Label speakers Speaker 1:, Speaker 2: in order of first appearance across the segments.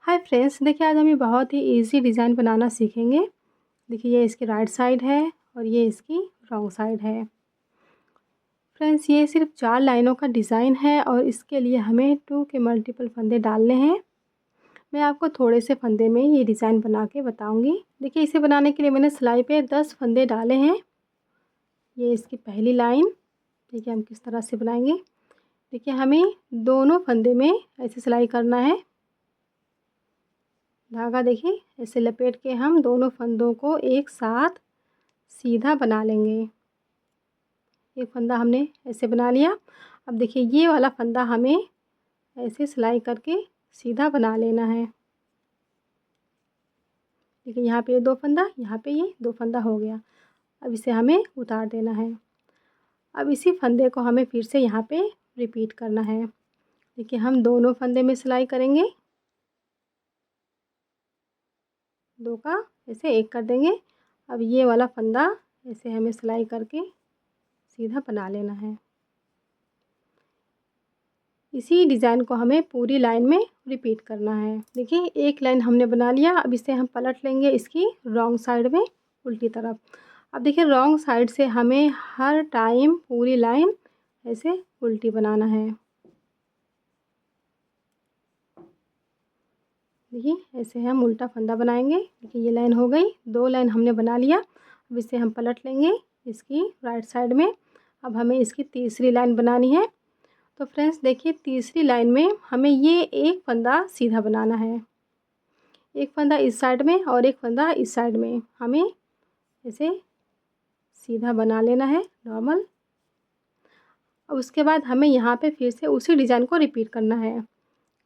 Speaker 1: Hi friends, देखिए आज हम ये बहुत ही इजी डिज़ाइन बनाना सीखेंगे। देखिए ये इसकी राइट साइड है और ये इसकी रॉन्ग साइड है। फ्रेंड्स ये सिर्फ 4 लाइनों का डिज़ाइन है और इसके लिए हमें 2 के मल्टीपल फंदे डालने हैं। मैं आपको थोड़े से फंदे में ये डिज़ाइन बना के बताऊंगी। देखिए इसे बनाने के लिए मैंने सिलाई पे 10 फंदे डाले हैं। ये इसकी पहली लाइन। देखिए हम किस तरह से बनाएंगे। देखिए हमें दोनों फंदे में ऐसे सिलाई करना है। धागा देखिए ऐसे लपेट के हम दोनों फंदों को एक साथ सीधा बना लेंगे। एक फंदा हमने ऐसे बना लिया। अब देखिए ये वाला फंदा हमें ऐसे सिलाई करके सीधा बना लेना है। देखिए यहाँ पे ये 2 फंदा, यहाँ पे ये 2 फंदा हो गया। अब इसे हमें उतार देना है। अब इसी फंदे को हमें फिर से यहाँ पे रिपीट करना है। देखिए हम दोनों फंदे में सिलाई करेंगे, 2 का ऐसे 1 कर देंगे। अब ये वाला फंदा ऐसे हमें सिलाई करके सीधा बना लेना है। इसी डिज़ाइन को हमें पूरी लाइन में रिपीट करना है। देखिए एक लाइन हमने बना लिया। अब इसे हम पलट लेंगे इसकी रॉन्ग साइड में, उल्टी तरफ। अब देखिए रॉन्ग साइड से हमें हर टाइम पूरी लाइन ऐसे उल्टी बनाना है। देखिए ऐसे हम उल्टा फंदा बनाएंगे। देखिए ये लाइन हो गई, 2 लाइन हमने बना लिया। अब इसे हम पलट लेंगे इसकी राइट साइड में। अब हमें इसकी तीसरी लाइन बनानी है। तो फ्रेंड्स देखिए तीसरी लाइन में हमें ये एक फंदा सीधा बनाना है। एक फंदा इस साइड में और एक फंदा इस साइड में हमें ऐसे सीधा बना लेना है नॉर्मल। और उसके बाद हमें यहाँ पे फिर से उसी डिज़ाइन को रिपीट करना है।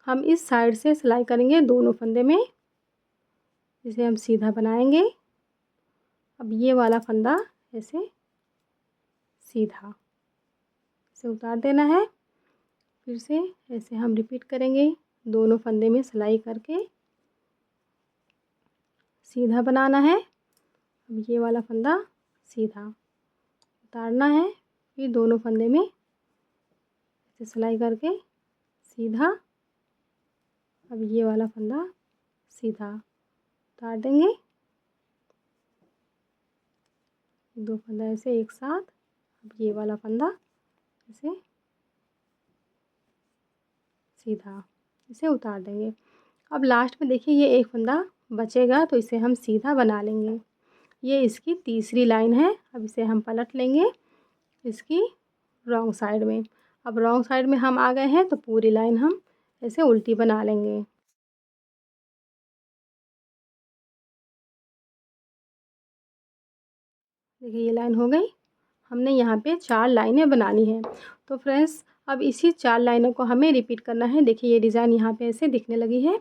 Speaker 1: हम इस साइड से सिलाई करेंगे दोनों फंदे में, इसे हम सीधा बनाएंगे। अब ये वाला फंदा ऐसे सीधा इसे उतार देना है। फिर से ऐसे हम रिपीट करेंगे, दोनों फंदे में सिलाई करके सीधा बनाना है। अब ये वाला फंदा सीधा उतारना है, फिर दोनों फंदे में ऐसे सिलाई करके सीधा। अब ये वाला फंदा सीधा उतार देंगे, 2 फंदा ऐसे एक साथ। अब ये वाला फंदा ऐसे सीधा इसे उतार देंगे। अब लास्ट में देखिए ये एक फंदा बचेगा तो इसे हम सीधा बना लेंगे। ये इसकी तीसरी लाइन है। अब इसे हम पलट लेंगे इसकी रॉन्ग साइड में। अब रॉन्ग साइड में हम आ गए हैं तो पूरी लाइन हम ऐसे उल्टी बना लेंगे। देखिए ये लाइन हो गई। हमने यहाँ पे 4 लाइनें बनानी है। तो फ्रेंड्स अब इसी 4 लाइनों को हमें रिपीट करना है। देखिए ये डिज़ाइन यहाँ पे ऐसे दिखने लगी है।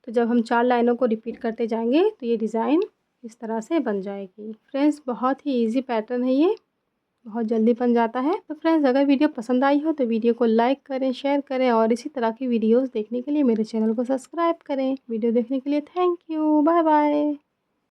Speaker 1: तो जब हम 4 लाइनों को रिपीट करते जाएंगे तो ये डिज़ाइन इस तरह से बन जाएगी। फ्रेंड्स बहुत ही इजी पैटर्न है ये, बहुत जल्दी बन जाता है। तो फ्रेंड्स अगर वीडियो पसंद आई हो तो वीडियो को लाइक करें, शेयर करें और इसी तरह की वीडियोस देखने के लिए मेरे चैनल को सब्सक्राइब करें। वीडियो देखने के लिए थैंक यू, बाय बाय।